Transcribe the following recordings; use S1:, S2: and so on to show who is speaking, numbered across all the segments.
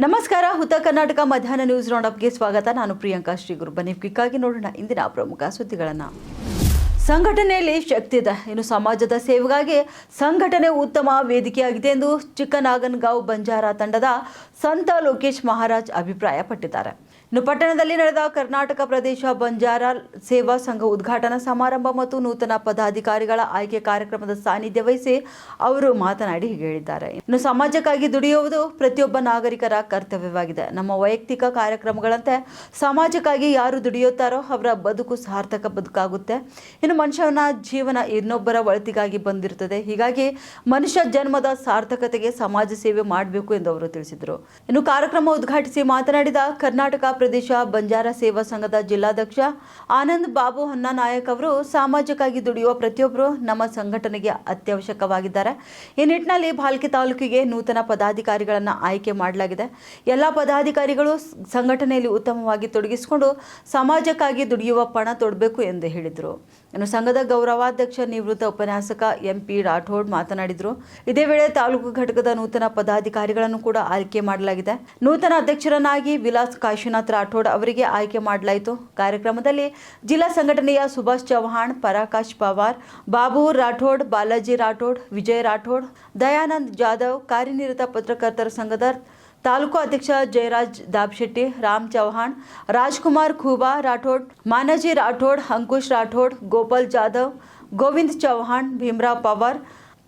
S1: ನಮಸ್ಕಾರ. ಹುತ ಕರ್ನಾಟಕ ಮಧ್ಯಾಹ್ನ ನ್ಯೂಸ್ ರೌಂಡಪ್ಗೆ ಸ್ವಾಗತ. ನಾನು ಪ್ರಿಯಾಂಕಾ ಶ್ರೀಗುರು. ಬನ್ನಿ ಕ್ವಿಕ್ಕಾಗಿ ನೋಡೋಣ ಇಂದಿನ ಪ್ರಮುಖ ಸುದ್ದಿಗಳನ್ನು. ಸಂಘಟನೆಯಲ್ಲಿ ಶಕ್ತಿ ಇದೆ, ಇನ್ನು ಸಮಾಜದ ಸೇವೆಗಾಗಿ ಸಂಘಟನೆ ಉತ್ತಮ ವೇದಿಕೆಯಾಗಿದೆ ಎಂದು ಚಿಕ್ಕನಾಗನಗಾಂವ್ ಬಂಜಾರ ತಂಡದ ಸಂತ ಲೋಕೇಶ್ ಮಹಾರಾಜ್ ಅಭಿಪ್ರಾಯಪಟ್ಟಿದ್ದಾರೆ. ಇನ್ನು ಪಟ್ಟಣದಲ್ಲಿ ನಡೆದ ಕರ್ನಾಟಕ ಪ್ರದೇಶ ಬಂಜಾರ ಸೇವಾ ಸಂಘ ಉದ್ಘಾಟನಾ ಸಮಾರಂಭ ಮತ್ತು ನೂತನ ಪದಾಧಿಕಾರಿಗಳ ಆಯ್ಕೆ ಕಾರ್ಯಕ್ರಮದ ಸಾನ್ನಿಧ್ಯ ವಹಿಸಿ ಅವರು ಮಾತನಾಡಿ ಹೀಗೆ ಹೇಳಿದ್ದಾರೆ. ಇನ್ನು ಸಮಾಜಕ್ಕಾಗಿ ದುಡಿಯುವುದು ಪ್ರತಿಯೊಬ್ಬ ನಾಗರಿಕರ ಕರ್ತವ್ಯವಾಗಿದೆ. ನಮ್ಮ ವೈಯಕ್ತಿಕ ಕಾರ್ಯಕ್ರಮಗಳಂತೆ ಸಮಾಜಕ್ಕಾಗಿ ಯಾರು ದುಡಿಯುತ್ತಾರೋ ಅವರ ಬದುಕು ಸಾರ್ಥಕ ಬದುಕಾಗುತ್ತೆ. ಇನ್ನು ಮನುಷ್ಯನ ಜೀವನ ಇನ್ನೊಬ್ಬರ ಒಳಿತಿಗಾಗಿ ಬಂದಿರುತ್ತದೆ. ಹೀಗಾಗಿ ಮನುಷ್ಯ ಜನ್ಮದ ಸಾರ್ಥಕತೆಗೆ ಸಮಾಜ ಸೇವೆ ಮಾಡಬೇಕು ಎಂದು ಅವರು ತಿಳಿಸಿದರು. ಇನ್ನು ಕಾರ್ಯಕ್ರಮ ಉದ್ಘಾಟಿಸಿ ಮಾತನಾಡಿದ ಕರ್ನಾಟಕ ಪ್ರದೇಶ ಬಂಜಾರ ಸೇವಾ ಸಂಘದ ಜಿಲ್ಲಾಧ್ಯಕ್ಷ ಆನಂದ್ ಬಾಬು ಹೊನ್ನನಾಯಕ್ ಅವರು, ಸಮಾಜಕ್ಕಾಗಿ ದುಡಿಯುವ ಪ್ರತಿಯೊಬ್ಬರು ನಮ್ಮ ಸಂಘಟನೆಗೆ ಅತ್ಯವಶ್ಯಕವಾಗಿದ್ದಾರೆ. ಈ ನಿಟ್ಟಿನಲ್ಲಿ ಭಾಲ್ಕಿ ತಾಲೂಕಿಗೆ ನೂತನ ಪದಾಧಿಕಾರಿಗಳನ್ನು ಆಯ್ಕೆ ಮಾಡಲಾಗಿದೆ. ಎಲ್ಲ ಪದಾಧಿಕಾರಿಗಳು ಸಂಘಟನೆಯಲ್ಲಿ ಉತ್ತಮವಾಗಿ ತೊಡಗಿಸಿಕೊಂಡು ಸಮಾಜಕ್ಕಾಗಿ ದುಡಿಯುವ ಪಣ ತೊಡಬೇಕು ಎಂದು ಹೇಳಿದರು. ಇನ್ನು ಸಂಘದ ಗೌರವಾಧ್ಯಕ್ಷ ನಿವೃತ್ತ ಉಪನ್ಯಾಸಕ ಎಂಪಿ ರಾಠೋಡ್ ಮಾತನಾಡಿದರು. ಇದೇ ವೇಳೆ ತಾಲೂಕು ಘಟಕದ ನೂತನ ಪದಾಧಿಕಾರಿಗಳನ್ನು ಕೂಡ ಆಯ್ಕೆ ಮಾಡಲಾಗಿದೆ. ನೂತನ ಅಧ್ಯಕ್ಷರನ್ನಾಗಿ ವಿಲಾಸ್ ಕಾಶಿನಾಥ್ ರಾಠೋಡ್ ಅವರಿಗೆ ಆಯ್ಕೆ ಮಾಡಲಾಯಿತು. ಕಾರ್ಯಕ್ರಮದಲ್ಲಿ ಜಿಲ್ಲಾ ಸಂಘಟನೆಯ ಸುಭಾಷ್ ಚೌಹಾಣ್, ಪರಾಕಾಶ್ ಪವಾರ್, ಬಾಬು ರಾಠೋಡ್, ಬಾಲಾಜಿ ರಾಠೋಡ್, ವಿಜಯ್ ರಾಠೋಡ್, ದಯಾನಂದ್ ಜಾಧವ್, ಕಾರ್ಯನಿರತ ಪತ್ರಕರ್ತರ ಸಂಘದ ತಾಲೂಕು ಅಧ್ಯಕ್ಷ ಜಯರಾಜ್ ದಾಬ್ಶೆಟ್ಟಿ, ರಾಮ್ ಚೌಹಾಣ್, ರಾಜ್ಕುಮಾರ್ ಖೂಬಾ ರಾಠೋಡ್, ಮಾನಜಿ ರಾಠೋಡ್, ಅಂಕುಶ್ ರಾಠೋಡ್, ಗೋಪಾಲ್ ಜಾಧವ್, ಗೋವಿಂದ್ ಚೌಹಾಣ್, ಭೀಮರಾವ್ पवार,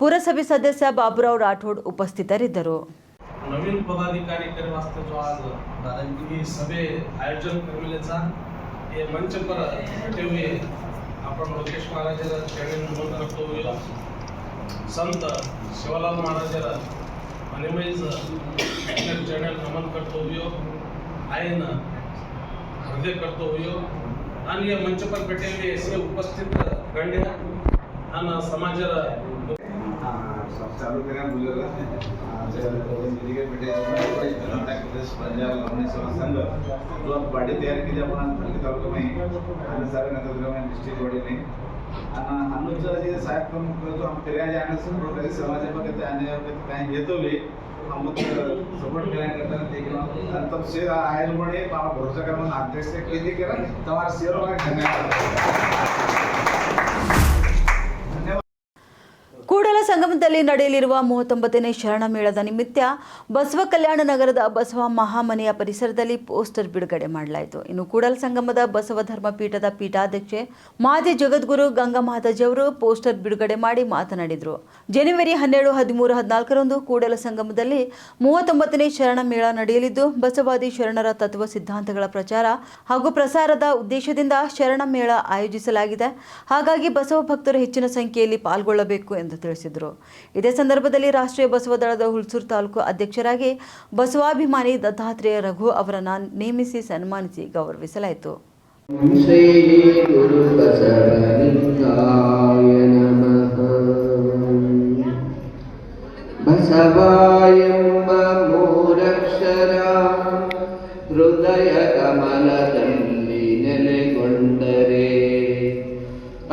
S1: ಪುರಸಭೆ ಸದಸ್ಯ ಬಾಬುರಾವ್ ರಾಠೋಡ್ ಉಪಸ್ಥಿತರಿದ್ದರು.
S2: नवीन पदाधिकारी करे वास्ते जो आज ही सभे आयोजन करविलेचा हे मंच पर भेटे हुए आपण लोकेश महाराज चरण नमन करतो हुयो, संत शिवलाल महाराज अनिमयज चरण नमन करतो हुयो, आयन हृदय करतो हुयो आणि या मंच पर भेटे हुए से उपस्थित गण्य आणि समाज
S3: चालू करें बोलेगा संघ जो बॉडी तयार केली आपण तालुक्यामध्ये आणि सारे नगरग्राम डिस्ट्रिक्ट बॉडीने आणि अनुचा जे साहेब प्रमुख जो हम फिरायचे आणि संपूर्ण समाजामध्ये ते आणि काही येतोले हम सपोर्ट करायला करताना ते किंवा तब से आयल म्हणे मला भरोसा करा म्हणून अध्यक्ष केली करा तुम्हाला शेअर धन्यवाद.
S1: ಕೂಡಲ ಸಂಗಮದಲ್ಲಿ ನಡೆಯಲಿರುವ 39ನೇ ಶರಣ ಮೇಳದ ನಿಮಿತ್ತ ಬಸವ ಕಲ್ಯಾಣ ನಗರದ ಬಸವ ಮಹಾಮನೆಯ ಪರಿಸರದಲ್ಲಿ ಪೋಸ್ಟರ್ ಬಿಡುಗಡೆ ಮಾಡಲಾಯಿತು. ಇನ್ನು ಕೂಡಲ ಸಂಗಮದ ಬಸವ ಧರ್ಮ ಪೀಠದ ಪೀಠಾಧ್ಯಕ್ಷೆ ಮಾದಿ ಜಗದ್ಗುರು ಗಂಗಾ ಮಾತಾಜಿ ಅವರು ಪೋಸ್ಟರ್ ಬಿಡುಗಡೆ ಮಾಡಿ ಮಾತನಾಡಿದರು. ಜನವರಿ 12, 13, 14ರಂದು ಕೂಡಲ ಸಂಗಮದಲ್ಲಿ 39ನೇ ಶರಣ ಮೇಳ ನಡೆಯಲಿದ್ದು, ಬಸವಾದಿ ಶರಣರ ತತ್ವ ಸಿದ್ಧಾಂತಗಳ ಪ್ರಚಾರ ಹಾಗೂ ಪ್ರಸಾರದ ಉದ್ದೇಶದಿಂದ ಶರಣ ಮೇಳ ಆಯೋಜಿಸಲಾಗಿದೆ. ಹಾಗಾಗಿ ಬಸವ ಭಕ್ತರು ಹೆಚ್ಚಿನ ಸಂಖ್ಯೆಯಲ್ಲಿ ಪಾಲ್ಗೊಳ್ಳಬೇಕು ಎಂದು ತಿಳಿಸಿದರು. ಇದೇ ಸಂದರ್ಭದಲ್ಲಿ ರಾಷ್ಟ್ರೀಯ ಬಸವ ದಳದ ಹುಲ್ಸೂರು ತಾಲೂಕು ಅಧ್ಯಕ್ಷರಾಗಿ ಬಸವಾಭಿಮಾನಿ ದತ್ತಾತ್ರೇಯ ರಘು ಅವರನ್ನು ನೇಮಿಸಿ ಸನ್ಮಾನಿಸಿ ಗೌರವಿಸಲಾಯಿತು.
S4: ಬಸವಾಯಂಬ ಮೂರಕ್ಷರ ಹೃದಯ ಕಮಲದಲ್ಲಿ ನೆಲೆಗೊಂಡರೆ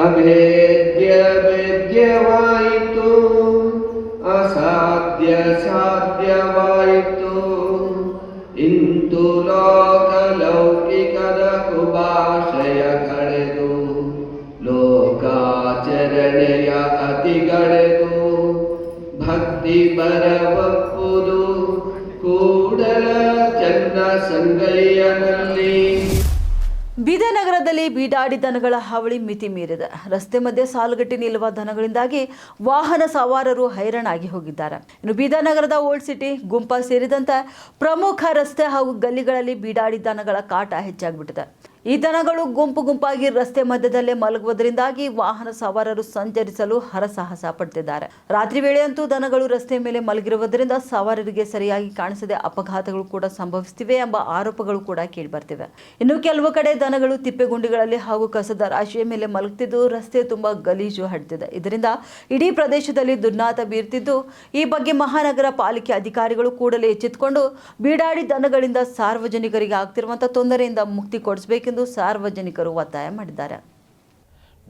S4: ಅಭೇದ್ಯ ವೇದ್ಯವಾಯಿತು, ಅಸಾಧ್ಯ ಸಾಧ್ಯವಾಯಿತು. ಇಂತು ಲೋಕ ಲೌಕಿಕದ ಕುಭಾಷಯ ಕಳೆದು ಲೋಕಾಚರಣೆಯ ಅತಿಗಳೆದು ಭಕ್ತಿ ಬರವಪ್ಪುದು ಕೂಡಲ ಚನ್ನ ಸಂಗಯ್ಯನಲ್ಲಿ.
S1: ಬೀದರ್ ನಗರದಲ್ಲಿ ಬೀಡಾಡಿ ದನಗಳ ಹಾವಳಿ ಮಿತಿ ಮೀರಿದೆ. ರಸ್ತೆ ಮಧ್ಯೆ ಸಾಲುಗಟ್ಟಿ ನಿಲ್ಲುವ ದನಗಳಿಂದಾಗಿ ವಾಹನ ಸವಾರರು ಹೈರಾಣಾಗಿ ಹೋಗಿದ್ದಾರೆ. ಇನ್ನು ಬೀದರ್ ನಗರದ ಓಲ್ಡ್ ಸಿಟಿ, ಗುಂಪಾ ಸೇರಿದಂತೆ ಪ್ರಮುಖ ರಸ್ತೆ ಹಾಗೂ ಗಲ್ಲಿಗಳಲ್ಲಿ ಬೀಡಾಡಿ ದನಗಳ ಕಾಟ ಹೆಚ್ಚಾಗಿಬಿಟ್ಟಿದೆ. ಈ ದನಗಳು ಗುಂಪು ಗುಂಪಾಗಿ ರಸ್ತೆ ಮಧ್ಯದಲ್ಲೇ ಮಲಗುವುದರಿಂದಾಗಿ ವಾಹನ ಸವಾರರು ಸಂಚರಿಸಲು ಹರಸಾಹಸ ಪಡ್ತಿದ್ದಾರೆ. ರಾತ್ರಿ ವೇಳೆಯಂತೂ ದನಗಳು ರಸ್ತೆ ಮೇಲೆ ಮಲಗಿರುವುದರಿಂದ ಸವಾರರಿಗೆ ಸರಿಯಾಗಿ ಕಾಣಿಸದೆ ಅಪಘಾತಗಳು ಕೂಡ ಸಂಭವಿಸುತ್ತಿವೆ ಎಂಬ ಆರೋಪಗಳು ಕೂಡ ಕೇಳಿಬರ್ತಿವೆ. ಇನ್ನು ಕೆಲವು ಕಡೆ ದನಗಳು ತಿಪ್ಪೆಗುಂಡಿಗಳಲ್ಲಿ ಹಾಗೂ ಕಸದ ರಾಶಿಯ ಮೇಲೆ ಮಲಗುತ್ತಿದ್ದು ರಸ್ತೆ ತುಂಬಾ ಗಲೀಜು ಹಡ್ತಿದೆ. ಇದರಿಂದ ಇಡೀ ಪ್ರದೇಶದಲ್ಲಿ ದುರ್ನಾತ ಬೀರ್ತಿದ್ದು, ಈ ಬಗ್ಗೆ ಮಹಾನಗರ ಪಾಲಿಕೆ ಅಧಿಕಾರಿಗಳು ಕೂಡಲೇ ಎಚ್ಚೆತ್ತುಕೊಂಡು ಬೀಡಾಡಿ ದನಗಳಿಂದ ಸಾರ್ವಜನಿಕರಿಗೆ ಆಗ್ತಿರುವಂತಹ ತೊಂದರೆಯಿಂದ ಮುಕ್ತಿ ಕೊಡಿಸಬೇಕೆಂದು ಸಾರ್ವಜನಿಕರು ಒತ್ತಾಯ ಮಾಡಿದ್ದಾರೆ.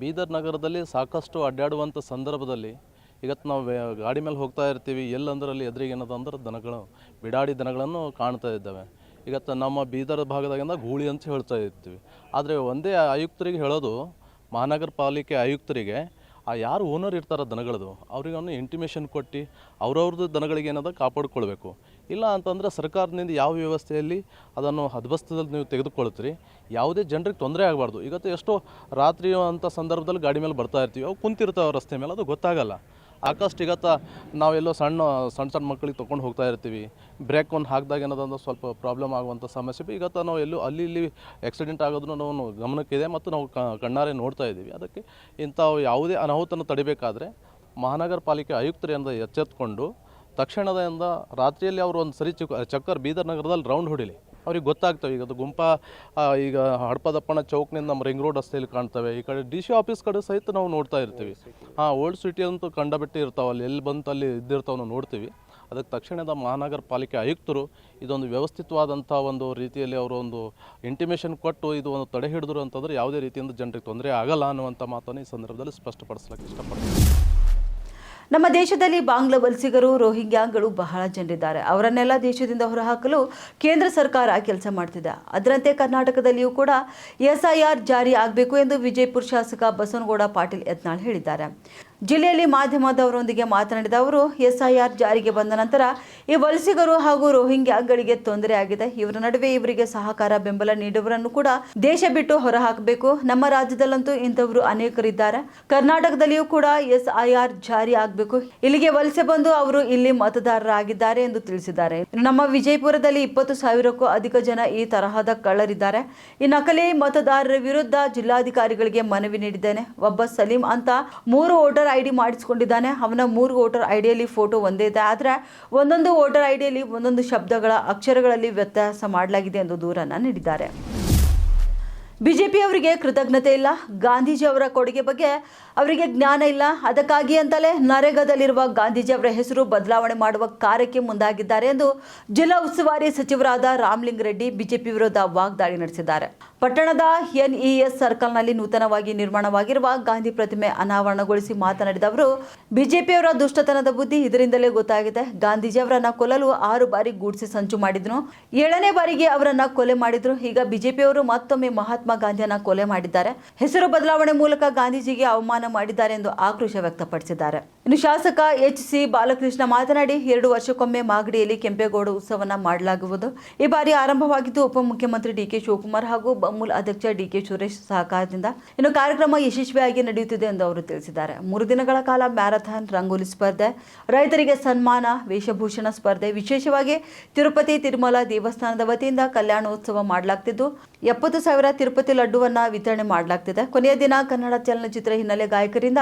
S5: ಬೀದರ್ ನಗರದಲ್ಲಿ ಸಾಕಷ್ಟು ಅಡ್ಡಾಡುವಂಥ ಸಂದರ್ಭದಲ್ಲಿ ಇವತ್ತು ನಾವು ಗಾಡಿ ಮೇಲೆ ಹೋಗ್ತಾ ಇರ್ತೀವಿ, ಎಲ್ಲಂದರಲ್ಲಿ ಎದುರಿಗೆ ಏನದ ಅಂದ್ರೆ ದನಗಳು, ಬಿಡಾಡಿ ದನಗಳನ್ನು ಕಾಣ್ತಾ ಇದ್ದಾವೆ. ಇವತ್ತು ನಮ್ಮ ಬೀದರ್ ಭಾಗದಾಗಿಂದ ಗೂಳಿ ಅಂತ ಹೇಳ್ತಾ ಇರ್ತೀವಿ. ಆದರೆ ಒಂದೇ ಆಯುಕ್ತರಿಗೆ ಹೇಳೋದು, ಮಹಾನಗರ ಪಾಲಿಕೆ ಆಯುಕ್ತರಿಗೆ, ಆ ಯಾರು ಓನರ್ ಇರ್ತಾರ ದನಗಳದು ಅವ್ರಿಗೊಂದು ಇಂಟಿಮೇಷನ್ ಕೊಟ್ಟು ಅವ್ರವ್ರದ್ದು ದನಗಳಿಗೆ ಏನದ ಕಾಪಾಡ್ಕೊಳ್ಬೇಕು. ಇಲ್ಲ ಅಂತಂದರೆ ಸರ್ಕಾರದಿಂದ ಯಾವ ವ್ಯವಸ್ಥೆಯಲ್ಲಿ ಅದನ್ನು ಹದ್ಬಸ್ತದಲ್ಲಿ ನೀವು ತೆಗೆದುಕೊಳ್ತೀರಿ, ಯಾವುದೇ ಜನರಿಗೆ ತೊಂದರೆ ಆಗಬಾರ್ದು. ಇವತ್ತು ಎಷ್ಟೋ ರಾತ್ರಿ ಅಂಥ ಸಂದರ್ಭದಲ್ಲಿ ಗಾಡಿ ಮೇಲೆ ಬರ್ತಾ ಇರ್ತೀವಿ, ಅವು ಕುಂತಿರ್ತಾವೆ ರಸ್ತೆ ಮೇಲೆ, ಅದು ಗೊತ್ತಾಗಲ್ಲ. ಆಕಸ್ಟ್ ಇವತ್ತು ನಾವೆಲ್ಲೋ ಸಣ್ಣ ಮಕ್ಕಳಿಗೆ ತೊಗೊಂಡು ಹೋಗ್ತಾ ಇರ್ತೀವಿ, ಬ್ರೇಕ್ ಒಂದು ಹಾಕಿದಾಗ ಏನದಂದ್ರೆ ಸ್ವಲ್ಪ ಪ್ರಾಬ್ಲಮ್ ಆಗುವಂಥ ಸಮಸ್ಯೆ. ಇವತ್ತು ನಾವು ಎಲ್ಲೂ ಅಲ್ಲಿ ಇಲ್ಲಿ ಆಕ್ಸಿಡೆಂಟ್ ಆಗೋದನ್ನು ನಾವು ಗಮನಕ್ಕಿದೆ ಮತ್ತು ನಾವು ಕಣ್ಣಾರೆ ನೋಡ್ತಾ ಇದ್ದೀವಿ. ಅದಕ್ಕೆ ಇಂಥವು ಯಾವುದೇ ಅನಾಹುತನ ತಡಿಬೇಕಾದ್ರೆ ಮಹಾನಗರ ಪಾಲಿಕೆ ಆಯುಕ್ತರಿಂದ ಎಚ್ಚೆತ್ಕೊಂಡು ತಕ್ಷಣದಿಂದ ರಾತ್ರಿಯಲ್ಲಿ ಅವರು ಒಂದು ಸರಿ ಚಕ್ಕರ್ ಬೀದರ್ ನಗರದಲ್ಲಿ ರೌಂಡ್ ಹೊಡಿಲಿ, ಅವ್ರಿಗೆ ಗೊತ್ತಾಗ್ತವೆ. ಈಗ ಅದು ಈಗ ಹಡಪದಪ್ಪನ ಚೌಕ್ನಿಂದ ನಮ್ಮ ರಿಂಗ್ ರೋಡ್ ರಸ್ತೆಯಲ್ಲಿ ಕಾಣ್ತವೆ. ಈ ಕಡೆ DC ಆಫೀಸ್ ಕಡೆ ಸಹಿತ ನಾವು ನೋಡ್ತಾ ಇರ್ತೀವಿ. ಓಲ್ಡ್ ಸಿಟಿ ಅಂತೂ ಕಂಡಬಿಟ್ಟು ಇರ್ತಾವೆ, ಅಲ್ಲಿ ಎಲ್ಲಿ ಬಂತು ಅಲ್ಲಿ ಇದ್ದಿರ್ತಾವೆ, ನಾವು ನೋಡ್ತೀವಿ. ಅದಕ್ಕೆ ತಕ್ಷಣದ ಮಹಾನಗರ ಪಾಲಿಕೆ ಆಯುಕ್ತರು ಇದೊಂದು ವ್ಯವಸ್ಥಿತವಾದಂಥ ಒಂದು ರೀತಿಯಲ್ಲಿ ಅವರು ಒಂದು ಇಂಟಿಮೇಷನ್ ಕೊಟ್ಟು ಇದು ಒಂದು ತಡೆ ಹಿಡಿದ್ರು ಅಂತಂದರೆ ಯಾವುದೇ ರೀತಿಯಿಂದ ಜನರಿಗೆ ತೊಂದರೆ ಆಗಲ್ಲ ಅನ್ನುವಂಥ ಮಾತನ್ನು ಈ ಸಂದರ್ಭದಲ್ಲಿ ಸ್ಪಷ್ಟಪಡಿಸಲಿಕ್ಕೆ ಇಷ್ಟಪಡ್ತೀನಿ.
S1: ನಮ್ಮ ದೇಶದಲ್ಲಿ ಬಾಂಗ್ಲಾ ವಲಸಿಗರು, ರೋಹಿಂಗ್ಯಾಗಳು ಬಹಳ ಜನರಿದ್ದಾರೆ. ಅವರನ್ನೆಲ್ಲ ದೇಶದಿಂದ ಹೊರಹಾಕಲು ಕೇಂದ್ರ ಸರ್ಕಾರ ಕೆಲಸ ಮಾಡ್ತಿದೆ. ಅದರಂತೆ ಕರ್ನಾಟಕದಲ್ಲಿಯೂ ಕೂಡ SIR ಜಾರಿ ಆಗಬೇಕು ಎಂದು ವಿಜಯಪುರ ಶಾಸಕ ಬಸವನಗೌಡ ಪಾಟೀಲ್ ಯತ್ನಾಳ್ ಹೇಳಿದ್ದಾರೆ. ಜಿಲ್ಲೆಯಲ್ಲಿ ಮಾಧ್ಯಮದವರೊಂದಿಗೆ ಮಾತನಾಡಿದ ಅವರು, SIR ಜಾರಿಗೆ ಬಂದ ನಂತರ ಈ ವಲಸಿಗರು ಹಾಗೂ ರೋಹಿಂಗ್ಯಾಗಳಿಗೆ ತೊಂದರೆ ಆಗಿದೆ. ಇವರ ನಡುವೆ ಇವರಿಗೆ ಸಹಕಾರ ಬೆಂಬಲ ನೀಡುವವರನ್ನು ಕೂಡ ದೇಶ ಬಿಟ್ಟು ಹೊರಹಾಕಬೇಕು. ನಮ್ಮ ರಾಜ್ಯದಲ್ಲಂತೂ ಇಂಥವರು ಅನೇಕರಿದ್ದಾರೆ. ಕರ್ನಾಟಕದಲ್ಲಿಯೂ ಕೂಡ SIR ಜಾರಿ ಆಗಬೇಕು. ಇಲ್ಲಿಗೆ ವಲಸೆ ಬಂದು ಅವರು ಇಲ್ಲಿ ಮತದಾರರಾಗಿದ್ದಾರೆ ಎಂದು ತಿಳಿಸಿದ್ದಾರೆ. ನಮ್ಮ ವಿಜಯಪುರದಲ್ಲಿ 20,000ಕ್ಕೂ ಅಧಿಕ ಜನ ಈ ತರಹದ ಕಳ್ಳರಿದ್ದಾರೆ. ಈ ನಕಲಿ ಮತದಾರರ ವಿರುದ್ಧ ಜಿಲ್ಲಾಧಿಕಾರಿಗಳಿಗೆ ಮನವಿ ನೀಡಿದ್ದೇನೆ. ಒಬ್ಬ ಸಲೀಂ ಅಂತ 3 ವೋಟರ್ ID ಮಾಡಿಸಿಕೊಂಡಿದ್ದಾನೆ. ಅವನ 3 ವೋಟರ್ ಐಡಿಯಲ್ಲಿ ಫೋಟೋ ಒಂದೇ ಇದೆ, ಆದರೆ ಒಂದೊಂದು ವೋಟರ್ ಐಡಿಯಲ್ಲಿ ಒಂದೊಂದು ಶಬ್ದಗಳ ಅಕ್ಷರಗಳಲ್ಲಿ ವ್ಯತ್ಯಾಸ ಮಾಡಲಾಗಿದೆ ಎಂದು ದೂರನ್ನ ನೀಡಿದ್ದಾರೆ. ಬಿಜೆಪಿ ಅವರಿಗೆ ಕೃತಜ್ಞತೆ ಇಲ್ಲ. ಗಾಂಧೀಜಿ ಅವರ ಕೊಡುಗೆ ಬಗ್ಗೆ ಅವರಿಗೆ ಜ್ಞಾನ ಇಲ್ಲ. ಅದಕ್ಕಾಗಿ ಅಂತಲೇ ನರೇಗಾದಲ್ಲಿರುವ ಗಾಂಧೀಜಿ ಅವರ ಹೆಸರು ಬದಲಾವಣೆ ಮಾಡುವ ಕಾರ್ಯಕ್ಕೆ ಮುಂದಾಗಿದ್ದಾರೆ ಎಂದು ಜಿಲ್ಲಾ ಉಸ್ತುವಾರಿ ಸಚಿವರಾದ ರಾಮಲಿಂಗ ರೆಡ್ಡಿ ಬಿಜೆಪಿ ವಿರುದ್ಧ ವಾಗ್ದಾಳಿ ನಡೆಸಿದ್ದಾರೆ. ಪಟ್ಟಣದ NES ಸರ್ಕಲ್ನಲ್ಲಿ ನೂತನವಾಗಿ ನಿರ್ಮಾಣವಾಗಿರುವ ಗಾಂಧಿ ಪ್ರತಿಮೆ ಅನಾವರಣಗೊಳಿಸಿ ಮಾತನಾಡಿದ ಅವರು, ಬಿಜೆಪಿಯವರ ದುಷ್ಟತನದ ಬುದ್ಧಿ ಇದರಿಂದಲೇ ಗೊತ್ತಾಗಿದೆ. ಗಾಂಧೀಜಿ ಅವರನ್ನ ಕೊಲ್ಲಲು 6 ಬಾರಿ ಗೂಡ್ಸಿ ಸಂಚು ಮಾಡಿದ್ರು. 7ನೇ ಬಾರಿಗೆ ಅವರನ್ನ ಕೊಲೆ ಮಾಡಿದ್ರು. ಈಗ ಬಿಜೆಪಿಯವರು ಮತ್ತೊಮ್ಮೆ ಮಹಾತ್ಮ ಗಾಂಧಿಯನ್ನ ಕೊಲೆ ಮಾಡಿದ್ದಾರೆ. ಹೆಸರು ಬದಲಾವಣೆ ಮೂಲಕ ಗಾಂಧೀಜಿಗೆ ಅವಮಾನ ಮಾಡಿದ್ದಾರೆ ಎಂದು ಆಕ್ರೋಶ ವ್ಯಕ್ತಪಡಿಸಿದ್ದಾರೆ. ಇನ್ನು ಶಾಸಕ HC ಬಾಲಕೃಷ್ಣ ಮಾತನಾಡಿ, 2 ವರ್ಷಕ್ಕೊಮ್ಮೆ ಮಾಗಡಿಯಲ್ಲಿ ಕೆಂಪೇಗೌಡ ಉತ್ಸವನ ಮಾಡಲಾಗುವುದು. ಈ ಬಾರಿ ಆರಂಭವಾಗಿದ್ದು ಉಪಮುಖ್ಯಮಂತ್ರಿ DK ಶಿವಕುಮಾರ್ ಹಾಗೂ ಬಮೂಲ್ ಅಧ್ಯಕ್ಷ DK ಸುರೇಶ್ ಸಹಕಾರದಿಂದ. ಇನ್ನು ಕಾರ್ಯಕ್ರಮ ಯಶಸ್ವಿಯಾಗಿ ನಡೆಯುತ್ತಿದೆ ಎಂದು ಅವರು ತಿಳಿಸಿದ್ದಾರೆ. 3 ದಿನಗಳ ಕಾಲ ಮ್ಯಾರಥಾನ್, ರಂಗೋಲಿ ಸ್ಪರ್ಧೆ, ರೈತರಿಗೆ ಸನ್ಮಾನ, ವೇಷಭೂಷಣ ಸ್ಪರ್ಧೆ, ವಿಶೇಷವಾಗಿ ತಿರುಪತಿ ತಿರುಮಲ ದೇವಸ್ಥಾನದ ವತಿಯಿಂದ ಕಲ್ಯಾಣೋತ್ಸವ ಮಾಡಲಾಗ್ತಿದ್ದು 70,000 ತಿರುಪತಿ ಲಡ್ಡುವನ್ನ ವಿತರಣೆ ಮಾಡಲಾಗ್ತಿದೆ. ಕೊನೆಯ ದಿನ ಕನ್ನಡ ಚಲನಚಿತ್ರ ಹಿನ್ನೆಲೆ ಗಾಯಕರಿಂದ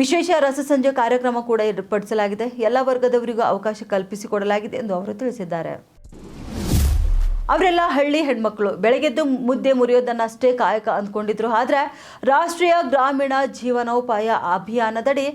S1: ವಿಶೇಷ ರಸಸಂಜೆ ಕಾರ್ಯಕ್ರಮ ಕೂಡ ಏರ್ಪಡಿಸಲಾಗಿದೆ. ಎಲ್ಲ ವರ್ಗದವರಿಗೂ ಅವಕಾಶ ಕಲ್ಪಿಸಿಕೊಡಲಾಗಿದೆ ಎಂದು ಅವರು ತಿಳಿಸಿದ್ದಾರೆ. ಅವರೆಲ್ಲ ಹಳ್ಳಿ ಹೆಣ್ಮಕ್ಳು, ಬೆಳಗ್ಗೆದ್ದು ಮುದ್ದೆ ಮುರಿಯೋದನ್ನಷ್ಟೇ ಕಾಯಕ ಅಂದ್ಕೊಂಡಿದ್ರು. ಆದರೆ ರಾಷ್ಟ್ರೀಯ ಗ್ರಾಮೀಣ ಜೀವನೋಪಾಯ ಅಭಿಯಾನದಡಿ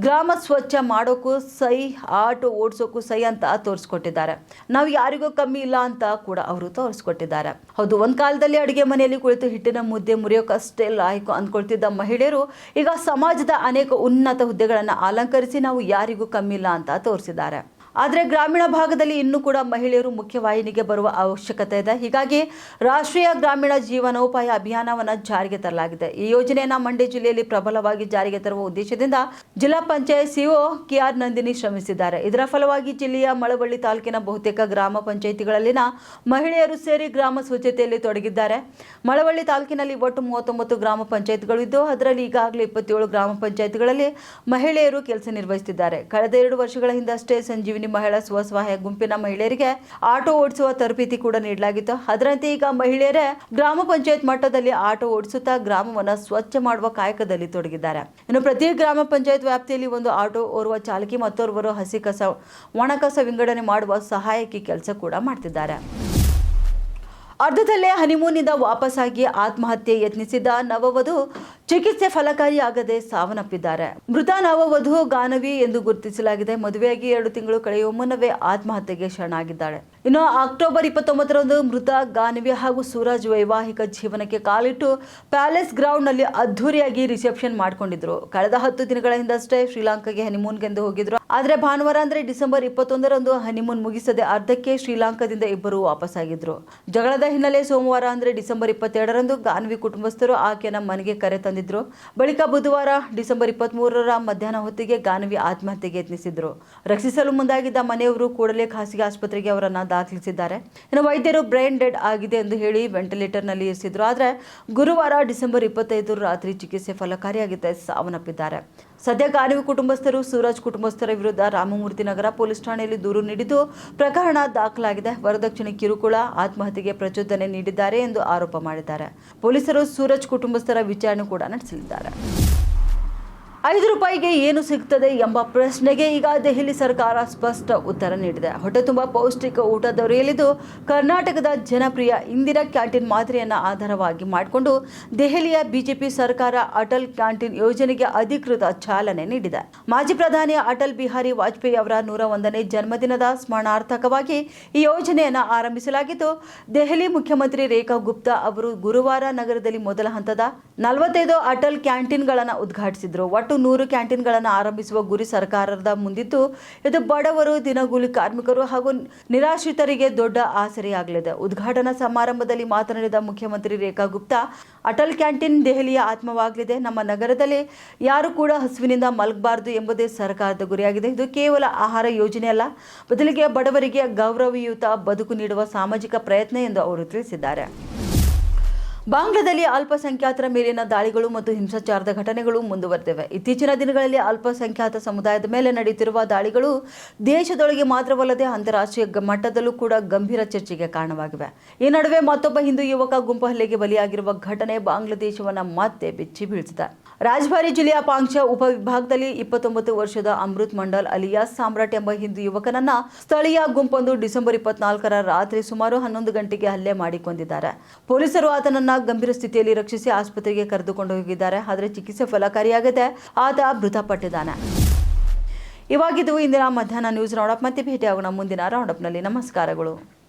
S1: ಗ್ರಾಮ ಸ್ವಚ್ಛ ಮಾಡೋಕ್ಕೂ ಸೈ, ಆಟೋ ಓಡಿಸೋಕ್ಕೂ ಸೈ ಅಂತ ತೋರಿಸ್ಕೊಟ್ಟಿದ್ದಾರೆ. ನಾವು ಯಾರಿಗೂ ಕಮ್ಮಿ ಇಲ್ಲ ಅಂತ ಕೂಡ ಅವರು ತೋರಿಸ್ಕೊಟ್ಟಿದ್ದಾರೆ. ಹೌದು, ಒಂದು ಕಾಲದಲ್ಲಿ ಅಡುಗೆ ಮನೆಯಲ್ಲಿ ಕುಳಿತು ಹಿಟ್ಟಿನ ಮುದ್ದೆ ಮುರಿಯೋಕ್ಕಷ್ಟೇ ಲಾಯಕು ಅಂದ್ಕೊಳ್ತಿದ್ದ ಮಹಿಳೆಯರು ಈಗ ಸಮಾಜದ ಅನೇಕ ಉನ್ನತ ಹುದ್ದೆಗಳನ್ನು ಅಲಂಕರಿಸಿ ನಾವು ಯಾರಿಗೂ ಕಮ್ಮಿ ಇಲ್ಲ ಅಂತ ತೋರಿಸಿದ್ದಾರೆ. ಆದರೆ ಗ್ರಾಮೀಣ ಭಾಗದಲ್ಲಿ ಇನ್ನೂ ಕೂಡ ಮಹಿಳೆಯರು ಮುಖ್ಯವಾಹಿನಿಗೆ ಬರುವ ಅವಶ್ಯಕತೆ ಇದೆ. ಹೀಗಾಗಿ ರಾಷ್ಟ್ರೀಯ ಗ್ರಾಮೀಣ ಜೀವನೋಪಾಯ ಅಭಿಯಾನವನ್ನು ಜಾರಿಗೆ ತರಲಾಗಿದೆ. ಈ ಯೋಜನೆಯನ್ನು ಮಂಡ್ಯ ಜಿಲ್ಲೆಯಲ್ಲಿ ಪ್ರಬಲವಾಗಿ ಜಾರಿಗೆ ತರುವ ಉದ್ದೇಶದಿಂದ ಜಿಲ್ಲಾ ಪಂಚಾಯತ್ CO KR ನಂದಿನಿ ಶ್ರಮಿಸಿದ್ದಾರೆ. ಇದರ ಫಲವಾಗಿ ಜಿಲ್ಲೆಯ ಮಳವಳ್ಳಿ ತಾಲೂಕಿನ ಬಹುತೇಕ ಗ್ರಾಮ ಪಂಚಾಯಿತಿಗಳಲ್ಲಿನ ಮಹಿಳೆಯರು ಸೇರಿ ಗ್ರಾಮ ಸ್ವಚ್ಛತೆಯಲ್ಲಿ ತೊಡಗಿದ್ದಾರೆ. ಮಳವಳ್ಳಿ ತಾಲೂಕಿನಲ್ಲಿ ಒಟ್ಟು 39 ಗ್ರಾಮ ಪಂಚಾಯತ್ಗಳು ಇದ್ದು ಅದರಲ್ಲಿ ಈಗಾಗಲೇ 27 ಗ್ರಾಮ ಪಂಚಾಯತ್ಗಳಲ್ಲಿ ಮಹಿಳೆಯರು ಕೆಲಸ ನಿರ್ವಹಿಸುತ್ತಿದ್ದಾರೆ. ಕಳೆದ 2 ವರ್ಷಗಳ ಹಿಂದಷ್ಟೇ ಸಂಜೀವಿನಿ ಮಹಿಳಾ ಸ್ವಸಹಾಯ ಗುಂಪಿನ ಮಹಿಳೆಯರಿಗೆ ಆಟೋ ಓಡಿಸುವ ತರಬೇತಿ ಕೂಡ ನೀಡಲಾಗಿತ್ತು. ಅದರಂತೆ ಈಗ ಮಹಿಳೆಯರೇ ಗ್ರಾಮ ಪಂಚಾಯತ್ ಮಟ್ಟದಲ್ಲಿ ಆಟೋ ಓಡಿಸುತ್ತಾ ಗ್ರಾಮವನ್ನು ಸ್ವಚ್ಛ ಮಾಡುವ ಕಾಯಕದಲ್ಲಿ ತೊಡಗಿದ್ದಾರೆ. ಇನ್ನು ಪ್ರತಿ ಗ್ರಾಮ ಪಂಚಾಯತ್ ವ್ಯಾಪ್ತಿಯಲ್ಲಿ ಒಂದು ಆಟೋ, ಓರ್ವ ಚಾಲಕಿ ಮತ್ತೋರ್ವರು ಹಸಿ ಕಸ, ಒಣ ಕಸ ವಿಂಗಡಣೆ ಮಾಡುವ ಸಹಾಯಕಿ ಕೆಲಸ ಕೂಡ ಮಾಡ್ತಿದ್ದಾರೆ. ಅರ್ಧದಲ್ಲೇ ಹನಿಮೂನಿಂದ ವಾಪಸ್ಸಾಗಿ ಆತ್ಮಹತ್ಯೆ ಯತ್ನಿಸಿದ ನವವಧು ಚಿಕಿತ್ಸೆ ಫಲಕಾರಿಯಾಗದೆ ಸಾವನ್ನಪ್ಪಿದ್ದಾರೆ. ಮೃತ ನವವಧು ಗಾನವಿ ಎಂದು ಗುರುತಿಸಲಾಗಿದೆ. ಮದುವೆಯಾಗಿ 2 ತಿಂಗಳು ಕಳೆಯುವ ಮುನ್ನವೇ ಆತ್ಮಹತ್ಯೆಗೆ ಶರಣಾಗಿದ್ದಾಳೆ. ಇನ್ನು ಅಕ್ಟೋಬರ್ 29ರಂದು ಮೃತ ಗಾನ್ವಿ ಹಾಗೂ ಸೂರಜ್ ವೈವಾಹಿಕ ಜೀವನಕ್ಕೆ ಕಾಲಿಟ್ಟು ಪ್ಯಾಲೇಸ್ ಗ್ರೌಂಡ್ನಲ್ಲಿ ಅದ್ಧೂರಿಯಾಗಿ ರಿಸೆಪ್ಷನ್ ಮಾಡಿಕೊಂಡಿದ್ರು. ಕಳೆದ 10 ದಿನಗಳ ಹಿಂದಷ್ಟೇ ಶ್ರೀಲಂಕಾಗೆ ಹನಿಮೂನ್ಗೆಂದು ಹೋಗಿದ್ರು. ಆದರೆ ಭಾನುವಾರ ಅಂದರೆ ಡಿಸೆಂಬರ್ 21ರಂದು ಹನಿಮೂನ್ ಮುಗಿಸದೆ ಅರ್ಧಕ್ಕೆ ಶ್ರೀಲಂಕಾದಿಂದ ಇಬ್ಬರು ವಾಪಸ್ಸಾಗಿದ್ರು. ಜಗಳದ ಹಿನ್ನೆಲೆ ಸೋಮವಾರ ಅಂದರೆ ಡಿಸೆಂಬರ್ 22ರಂದು ಗಾನ್ವಿ ಕುಟುಂಬಸ್ಥರು ಆಕೆಯನ್ನು ಮನೆಗೆ ಕರೆ ತಂದಿದ್ರು. ಬಳಿಕ ಬುಧವಾರ ಡಿಸೆಂಬರ್ 23ರ ಮಧ್ಯಾಹ್ನ ಹೊತ್ತಿಗೆ ಗಾನ್ವಿ ಆತ್ಮಹತ್ಯೆಗೆ ಯತ್ನಿಸಿದ್ರು. ರಕ್ಷಿಸಲು ಮುಂದಾಗಿದ್ದ ಮನೆಯವರು ಕೂಡಲೇ ಖಾಸಗಿ ಆಸ್ಪತ್ರೆಗೆ ಅವರನ್ನು ದಾಖಲಿಸಿದ್ದಾರೆ. ಇನ್ನು ವೈದ್ಯರು ಬ್ರೈನ್ ಡೆಡ್ ಆಗಿದೆ ಎಂದು ಹೇಳಿ ವೆಂಟಿಲೇಟರ್ನಲ್ಲಿ ಇರಿಸಿದ್ರು. ಆದರೆ ಗುರುವಾರ ಡಿಸೆಂಬರ್ 25 ರಾತ್ರಿ ಚಿಕಿತ್ಸೆ ಫಲಕಾರಿಯಾಗಿದ್ದ ಸಾವನ್ನಪ್ಪಿದ್ದಾರೆ. ಸದ್ಯ ಗಾನ್ವಿ ಕುಟುಂಬಸ್ಥರು ಸೂರಜ್ ಕುಟುಂಬಸ್ಥರ ವಿರುದ್ಧ ರಾಮಮೂರ್ತಿ ನಗರ ಪೊಲೀಸ್ ಠಾಣೆಯಲ್ಲಿ ದೂರು ನೀಡಿದ್ದು ಪ್ರಕರಣ ದಾಖಲಾಗಿದೆ. ವರದಕ್ಷಿಣೆ ಕಿರುಕುಳ, ಆತ್ಮಹತ್ಯೆಗೆ ಪ್ರಚೋದನೆ ನೀಡಿದ್ದಾರೆ ಎಂದು ಆರೋಪ ಮಾಡಿದ್ದಾರೆ. ಪೊಲೀಸರು ಸೂರಜ್ ಕುಟುಂಬಸ್ಥರ ವಿಚಾರಣೆ ಕೂಡ ನಡೆಸಲಿದ್ದಾರೆ. 5 ರೂಪಾಯಿಗೆ ಏನು ಸಿಗ್ತದೆ ಎಂಬ ಪ್ರಶ್ನೆಗೆ ಈಗ ದೆಹಲಿ ಸರ್ಕಾರ ಸ್ಪಷ್ಟ ಉತ್ತರ ನೀಡಿದೆ. ಹೊಟ್ಟೆ ತುಂಬ ಪೌಷ್ಟಿಕ ಊಟ ದೊರೆಯಲಿದ್ದು ಕರ್ನಾಟಕದ ಜನಪ್ರಿಯ ಇಂದಿರಾ ಕ್ಯಾಂಟೀನ್ ಮಾದರಿಯನ್ನು ಆಧಾರವಾಗಿ ಮಾಡಿಕೊಂಡು ದೆಹಲಿಯ ಬಿಜೆಪಿ ಸರ್ಕಾರ ಅಟಲ್ ಕ್ಯಾಂಟೀನ್ ಯೋಜನೆಗೆ ಅಧಿಕೃತ ಚಾಲನೆ ನೀಡಿದೆ. ಮಾಜಿ ಪ್ರಧಾನಿ ಅಟಲ್ ಬಿಹಾರಿ ವಾಜಪೇಯಿ ಅವರ 101ನೇ ಜನ್ಮದಿನದ ಸ್ಮರಣಾರ್ಥಕವಾಗಿ ಈ ಯೋಜನೆಯನ್ನು ಆರಂಭಿಸಲಾಗಿದ್ದು, ದೆಹಲಿ ಮುಖ್ಯಮಂತ್ರಿ ರೇಖಾ ಗುಪ್ತಾ ಅವರು ಗುರುವಾರ ನಗರದಲ್ಲಿ ಮೊದಲ ಹಂತದ 45 ಅಟಲ್ ಕ್ಯಾಂಟೀನ್ಗಳನ್ನು ಉದ್ಘಾಟಿಸಿದರು. ಒಟ್ಟು 100 ಕ್ಯಾಂಟೀನ್ಗಳನ್ನು ಆರಂಭಿಸುವ ಗುರಿ ಸರ್ಕಾರದ ಮುಂದಿದ್ದು, ಇದು ಬಡವರು, ದಿನಗೂಲಿ ಕಾರ್ಮಿಕರು ಹಾಗೂ ನಿರಾಶ್ರಿತರಿಗೆ ದೊಡ್ಡ ಆಸರೆಯಾಗಲಿದೆ. ಉದ್ಘಾಟನಾ ಸಮಾರಂಭದಲ್ಲಿ ಮಾತನಾಡಿದ ಮುಖ್ಯಮಂತ್ರಿ ರೇಖಾ ಗುಪ್ತಾ, ಅಟಲ್ ಕ್ಯಾಂಟೀನ್ ದೆಹಲಿಯ ಆತ್ಮವಾಗಲಿದೆ. ನಮ್ಮ ನಗರದಲ್ಲಿ ಯಾರು ಕೂಡ ಹಸುವಿನಿಂದ ಮಲಗಬಾರದು ಎಂಬುದೇ ಸರ್ಕಾರದ ಗುರಿಯಾಗಿದೆ. ಇದು ಕೇವಲ ಆಹಾರ ಯೋಜನೆ ಅಲ್ಲ, ಬದಲಿಗೆ ಬಡವರಿಗೆ ಗೌರವಯುತ ಬದುಕು ನೀಡುವ ಸಾಮಾಜಿಕ ಪ್ರಯತ್ನ ಎಂದು ಅವರು ತಿಳಿಸಿದ್ದಾರೆ. ಬಾಂಗ್ಲಾದಲ್ಲಿ ಅಲ್ಪಸಂಖ್ಯಾತರ ಮೇಲಿನ ದಾಳಿಗಳು ಮತ್ತು ಹಿಂಸಾಚಾರದ ಘಟನೆಗಳು ಮುಂದುವರೆದಿವೆ. ಇತ್ತೀಚಿನ ದಿನಗಳಲ್ಲಿ ಅಲ್ಪಸಂಖ್ಯಾತ ಸಮುದಾಯದ ಮೇಲೆ ನಡೆಯುತ್ತಿರುವ ದಾಳಿಗಳು ದೇಶದೊಳಗೆ ಮಾತ್ರವಲ್ಲದೆ ಅಂತಾರಾಷ್ಟ್ರೀಯ ಮಟ್ಟದಲ್ಲೂ ಕೂಡ ಗಂಭೀರ ಚರ್ಚೆಗೆ ಕಾರಣವಾಗಿವೆ. ಈ ನಡುವೆ ಮತ್ತೊಬ್ಬ ಹಿಂದೂ ಯುವಕ ಗುಂಪು ಹಲ್ಲೆಗೆ ಬಲಿಯಾಗಿರುವ ಘಟನೆ ಬಾಂಗ್ಲಾದೇಶವನ್ನು ಮತ್ತೆ ಬೆಚ್ಚಿ ಬೀಳಿಸಿದೆ. ರಾಜ್ಬಾರಿ ಜಿಲ್ಲೆಯ ಪಾಂಗ್ಚಾ ಉಪವಿಭಾಗದಲ್ಲಿ 29 ವರ್ಷದ ಅಮೃತ್ ಮಂಡಲ್ ಅಲಿಯಾಸ್ ಸಾಮ್ರಾಟ್ ಎಂಬ ಹಿಂದೂ ಯುವಕನನ್ನ ಸ್ಥಳೀಯ ಗುಂಪೊಂದು ಡಿಸೆಂಬರ್ 24ರ ರಾತ್ರಿ ಸುಮಾರು 11 ಗಂಟೆಗೆ ಹಲ್ಲೆ ಮಾಡಿ ಕೊಂದಿದ್ದಾರೆ. ಪೊಲೀಸರು ಆತನನ್ನ ಗಂಭೀರ ಸ್ಥಿತಿಯಲ್ಲಿ ರಕ್ಷಿಸಿ ಆಸ್ಪತ್ರೆಗೆ ಕರೆದುಕೊಂಡು ಹೋಗಿದ್ದಾರೆ. ಆದರೆ ಚಿಕಿತ್ಸೆ ಫಲಕಾರಿಯಾಗದೆ ಆತ ಮೃತಪಟ್ಟಿದ್ದಾನೆ. ಇವಾಗಿದ್ದು ಇಂದಿನ ಮಧ್ಯಾಹ್ನ ನ್ಯೂಸ್ ರೌಂಡಪ್. ಮತ್ತೆ ಭೇಟಿಯಾಗೋಣ ಮುಂದಿನ ರೌಂಡಪ್ನಲ್ಲಿ. ನಮಸ್ಕಾರಗಳು.